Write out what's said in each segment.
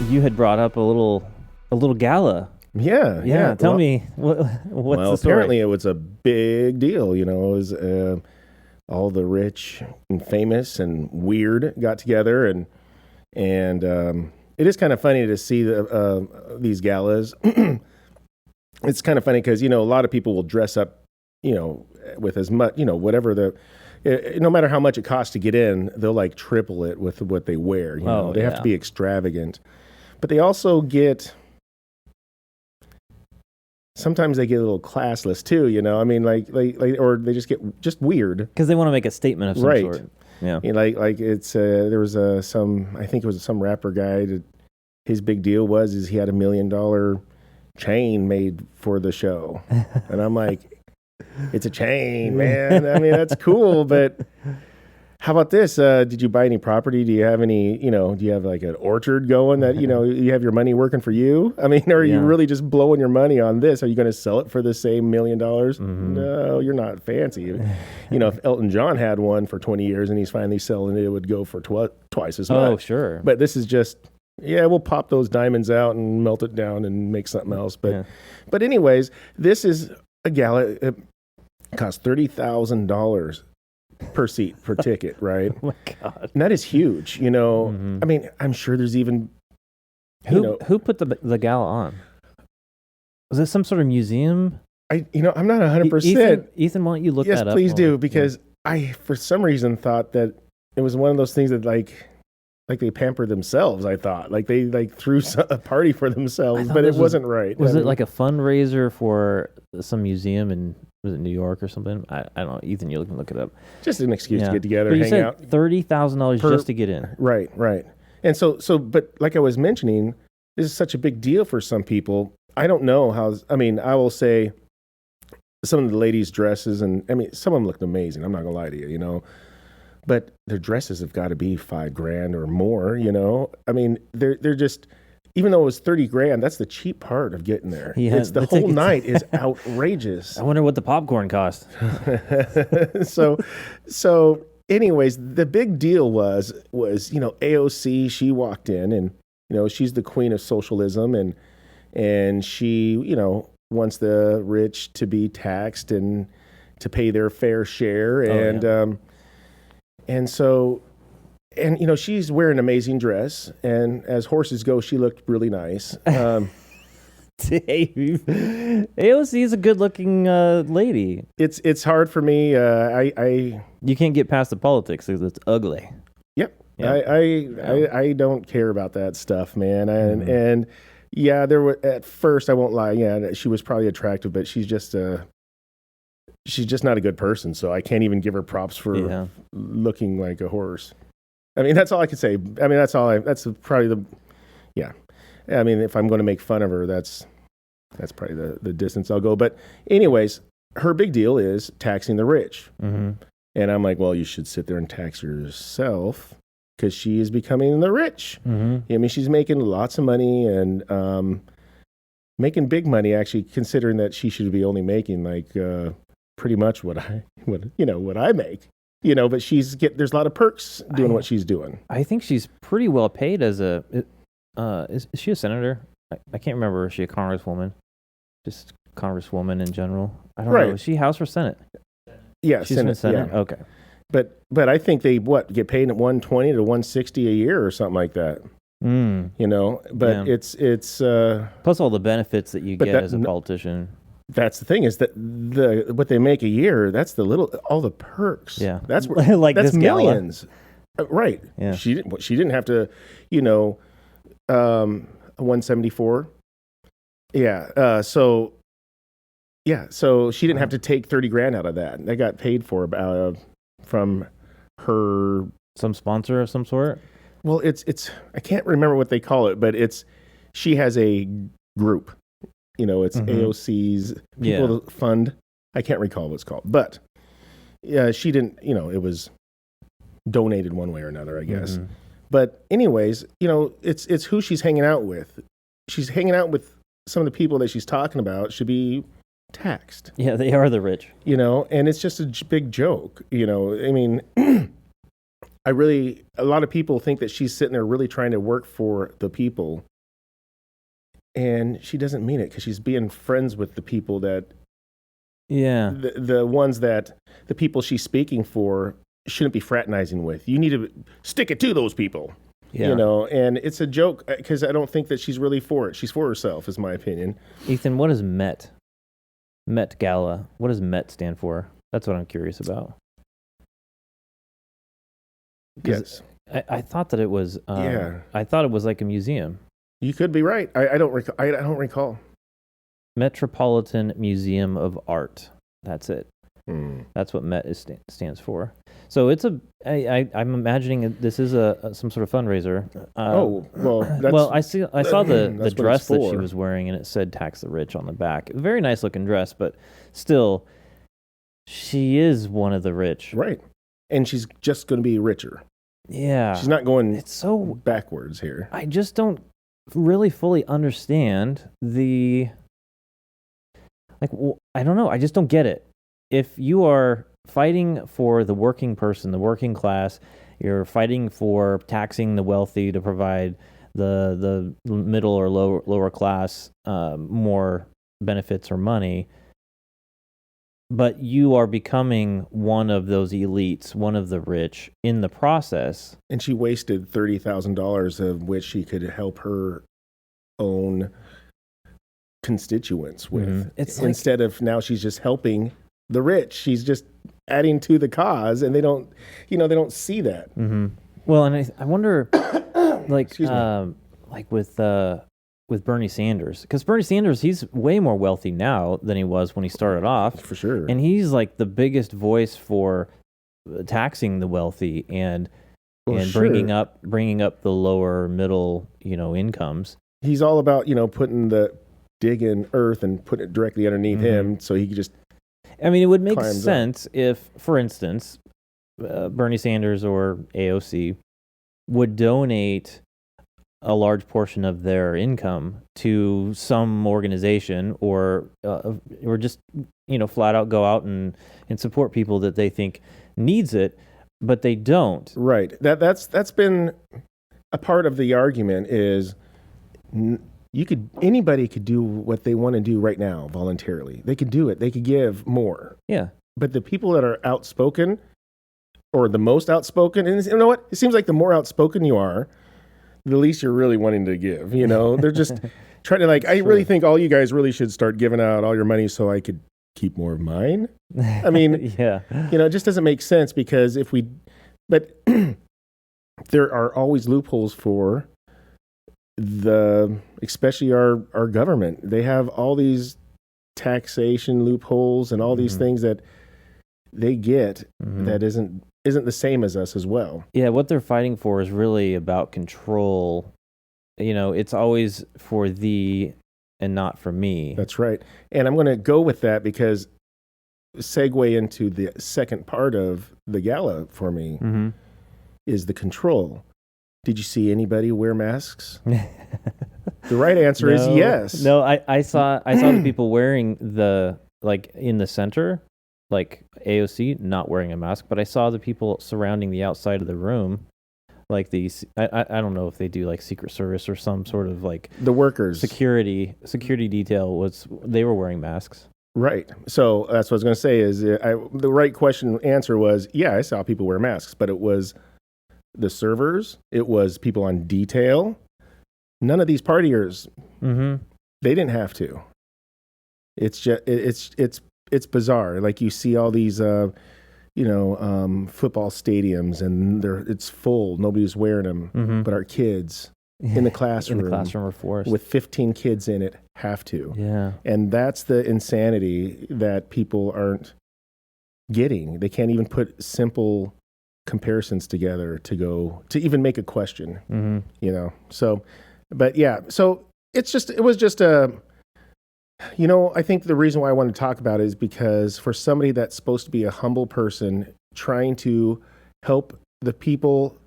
you had brought up a little gala. Yeah. Tell me what's the story? Apparently it was a big deal. It was all the rich and famous and weird got together, and it is kind of funny to see these galas. It's kind of funny because a lot of people will dress up, with as much, whatever no matter how much it costs to get in, they'll like triple it with what they wear. They have to be extravagant, but they also get. Sometimes they get a little classless too, I mean, like, or they just get just weird because they want to make a statement of some sort. Yeah, like it's there was I think it was some rapper guy that his big deal was he had $1 million chain made for the show, and I'm like, it's a chain, man. I mean, that's cool, but how about this? Did you buy any property? Do you have any, do you have like an orchard going that, you have your money working for you? I mean, or are you really just blowing your money on this? Are you going to sell it for the same $1 million? Mm-hmm. No, you're not fancy. If Elton John had one for 20 years and he's finally selling it, it would go for twice as much. Oh, sure. But this is just, we'll pop those diamonds out and melt it down and make something else. But anyways, this is a gala. It costs $30,000 per seat, per ticket, right? Oh my God. And that is huge, Mm-hmm. I mean, I'm sure there's even... Who put the gala on? Was it some sort of museum? I'm not 100%. Ethan, why don't you look that up? Yes, please do, because I, for some reason, thought that it was one of those things that, like they pampered themselves, I thought. Like, they, threw a party for themselves, but it wasn't right. Was it like a fundraiser for some museum in... Was it New York or something? I don't know. Ethan, you can look it up. Just an excuse to get together, but you hang said out. $30,000 just to get in. Right. And but like I was mentioning, this is such a big deal for some people. I don't know how. I mean, I will say some of the ladies' dresses, and I mean, some of them looked amazing. I'm not gonna lie to you, but their dresses have got to be $5,000 or more. I mean, they're just. Even though it was $30,000, that's the cheap part of getting there. Yeah, the whole night is outrageous. I wonder what the popcorn cost. So anyways, the big deal was AOC. She walked in, and she's the queen of socialism, and she wants the rich to be taxed and to pay their fair share, and so. And, she's wearing an amazing dress. And as horses go, she looked really nice. Dave, AOC is a good-looking lady. It's hard for me. You can't get past the politics because it's ugly. Yep. Yeah. I don't care about that stuff, man. And there were, at first, I won't lie. She was probably attractive, but she's just not a good person. So I can't even give her props for looking like a horse. I mean, that's all I could say. I mean, that's probably I mean, if I'm going to make fun of her, that's probably the distance I'll go. But anyways, her big deal is taxing the rich. Mm-hmm. And I'm like, well, you should sit there and tax yourself because she is becoming the rich. Mm-hmm. I mean, she's making lots of money and making big money, actually, considering that she should be only making like pretty much what I make. But there's a lot of perks doing what she's doing. I think she's pretty well paid as is she a senator? I can't remember. Is she a congresswoman? Just congresswoman in general? I don't know. Is she House or Senate? Yeah, she's in the Senate. Yeah. Okay. But I think they get paid at $120 to $160 a year or something like that. But it's plus all the benefits that you get as a politician. That's the thing is that what they make a year, that's all the perks. Yeah. That's like that's millions. Right. Yeah. She didn't have to, 174. Yeah. So she didn't have to take $30,000 out of that. They got paid for from her some sponsor of some sort. Well, it's I can't remember what they call it, but she has a group. It's AOC's People Fund. I can't recall what it's called. But she didn't, it was donated one way or another, I guess. Mm-hmm. But anyways, it's who she's hanging out with. She's hanging out with some of the people that she's talking about should be taxed. Yeah, they are the rich. And it's just a big joke. I mean, a lot of people think that she's sitting there really trying to work for the people And she doesn't mean it because she's being friends with the people that, yeah, the ones that the people she's speaking for shouldn't be fraternizing with. You need to stick it to those people. Yeah. You know, and it's a joke because I don't think that she's really for it. She's for herself, is my opinion. Ethan, what is Met? Met Gala. What does Met stand for? That's what I'm curious about. Yes. I thought that it was. I thought it was like a museum. You could be right. I don't recall. I don't recall. Metropolitan Museum of Art. That's it. That's what Met stands for. So it's I'm imagining this is some sort of fundraiser. I saw the dress that she was wearing, and it said "Tax the Rich" on the back. Very nice looking dress, but still, she is one of the rich, right? And she's just going to be richer. Yeah, she's not going. It's so backwards here. I just don't really fully understand the. I don't know. I just don't get it. If you are fighting for the working person, the working class, you're fighting for taxing the wealthy to provide the middle or lower class more benefits or money, but you are becoming one of those elites, one of the rich in the process. And she wasted $30,000 of which she could help her own constituents with. Instead of now she's just helping the rich. She's just adding to the cause, and they don't see that. Well, and I wonder, like with Bernie Sanders, because Bernie Sanders, he's way more wealthy now than he was when he started off, for sure, and he's like the biggest voice for taxing the wealthy and bringing up the lower middle incomes. He's all about putting dig in earth and put it directly underneath him, so he could just. I mean, it would make sense if, for instance, Bernie Sanders or AOC would donate a large portion of their income to some organization, or just flat out go out and support people that they think needs it, but they don't. Right. That's been a part of the argument is. Anybody could do what they want to do right now voluntarily. They could do it. They could give more. Yeah. But the people that are outspoken, or the most outspoken, and you know what? It seems like the more outspoken you are, the least you're really wanting to give. They're just trying to I really think all you guys really should start giving out all your money so I could keep more of mine. I mean, yeah. It just doesn't make sense because but there are always loopholes for especially our government. They have all these taxation loopholes and all these things that they get that isn't the same as us as well. Yeah, what they're fighting for is really about control. It's always for thee and not for me. That's right. And I'm going to go with that because segue into the second part of the gala for me is the control. Did you see anybody wear masks? The right answer is yes. No, I saw the people wearing in the center, like AOC not wearing a mask, but I saw the people surrounding the outside of the room, like these. I don't know if they do like Secret Service or some sort of the workers security detail they were wearing masks. Right. So that's what I was going to say is the right answer was I saw people wear masks, but it was the servers, it was people on detail. None of these partiers, they didn't have to. It's just it's bizarre. Like you see all these football stadiums and it's full. Nobody's wearing them, but our kids in the classroom are forced with 15 kids in it have to. Yeah, and that's the insanity that people aren't getting. They can't even put simple comparisons together to even make a question, so it was just I think the reason why I wanted to talk about it is because for somebody that's supposed to be a humble person trying to help the people,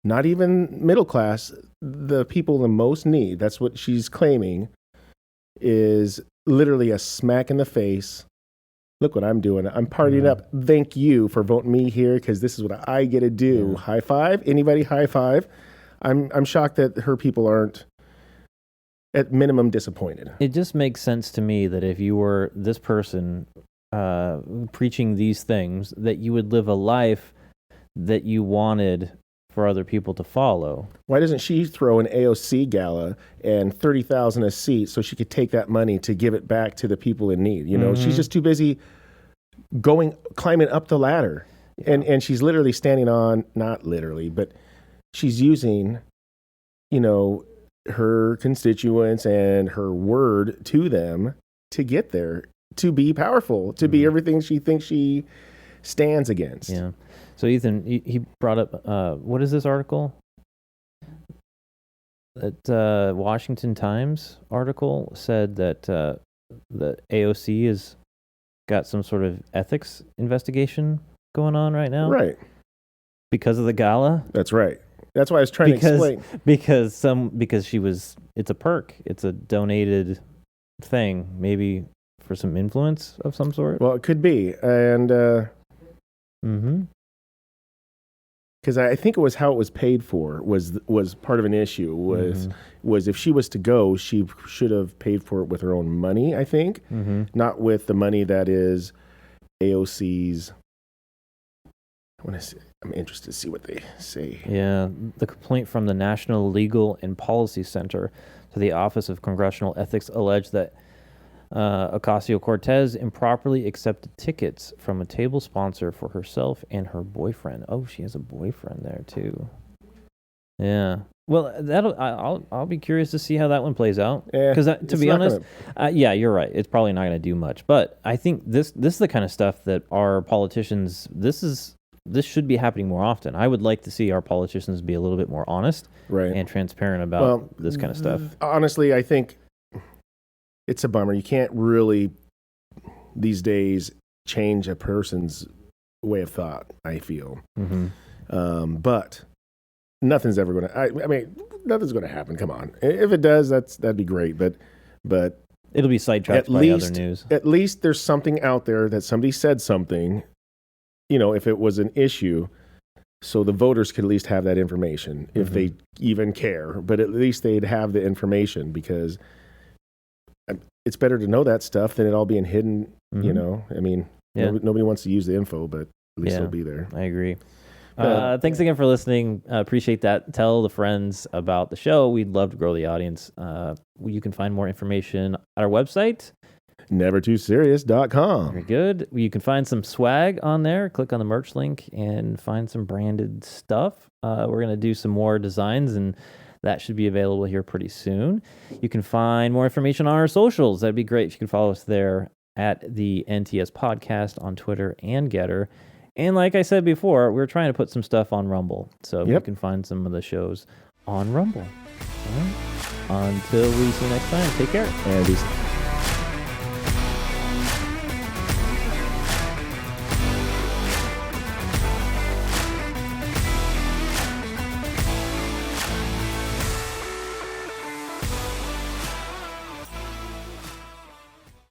not even middle class, the people in most need, that's what she's claiming, is literally a smack in the face. Look what I'm doing. I'm partying up. Thank you for voting me here because this is what I get to do. Yeah. High five. Anybody high five? I'm shocked that her people aren't at minimum disappointed. It just makes sense to me that if you were this person preaching these things, that you would live a life that you wanted for other people to follow. Why doesn't she throw an AOC gala and $30,000 a seat so she could take that money to give it back to the people in need? You know, she's just too busy climbing up the ladder. And she's literally standing on, not literally, but she's using, you know, her constituents and her word to them to get there, to be powerful, to be everything she thinks she stands against. Yeah. So Ethan, he brought up, what is this article? That Washington Times article said that the AOC has got some sort of ethics investigation going on right now. Right. Because of the gala? That's right. That's why I was trying to explain. Because it's a perk. It's a donated thing, maybe for some influence of some sort. Well, it could be. And because I think it was how it was paid for was part of an issue. Was if she was to go, she should have paid for it with her own money, I think, not with the money that is AOC's. I'm interested to see what they say. Yeah, the complaint from the National Legal and Policy Center to the Office of Congressional Ethics alleged that Ocasio-Cortez improperly accepted tickets from a table sponsor for herself and her boyfriend. Oh, she has a boyfriend there too. Yeah. Well, I'll be curious to see how that one plays out. Because to be honest, yeah, you're right. It's probably not going to do much. But I think this is the kind of stuff that our politicians. This should be happening more often. I would like to see our politicians be a little bit more honest and transparent about this kind of stuff. Honestly, I think it's a bummer. You can't really, these days, change a person's way of thought, I feel. But nothing's ever going to, I mean, nothing's going to happen. Come on. If it does, that'd be great. But it'll be sidetracked by other news. At least there's something out there that somebody said something, you know, if it was an issue, so the voters could at least have that information if they even care. But at least they'd have the information, because it's better to know that stuff than it all being hidden, you know. I mean, nobody wants to use the info, but at least it'll be there. I agree. Thanks again for listening. Appreciate that. Tell the friends about the show. We'd love to grow the audience. You can find more information at our website, nevertooserious.com. Very good. You can find some swag on there. Click on the merch link and find some branded stuff. We're going to do some more designs, and that should be available here pretty soon. You can find more information on our socials. That'd be great if you could follow us there at the NTS Podcast on Twitter and Gettr. And like I said before, we're trying to put some stuff on Rumble. So you can find some of the shows on Rumble. All right. Until we see you next time, take care. And peace.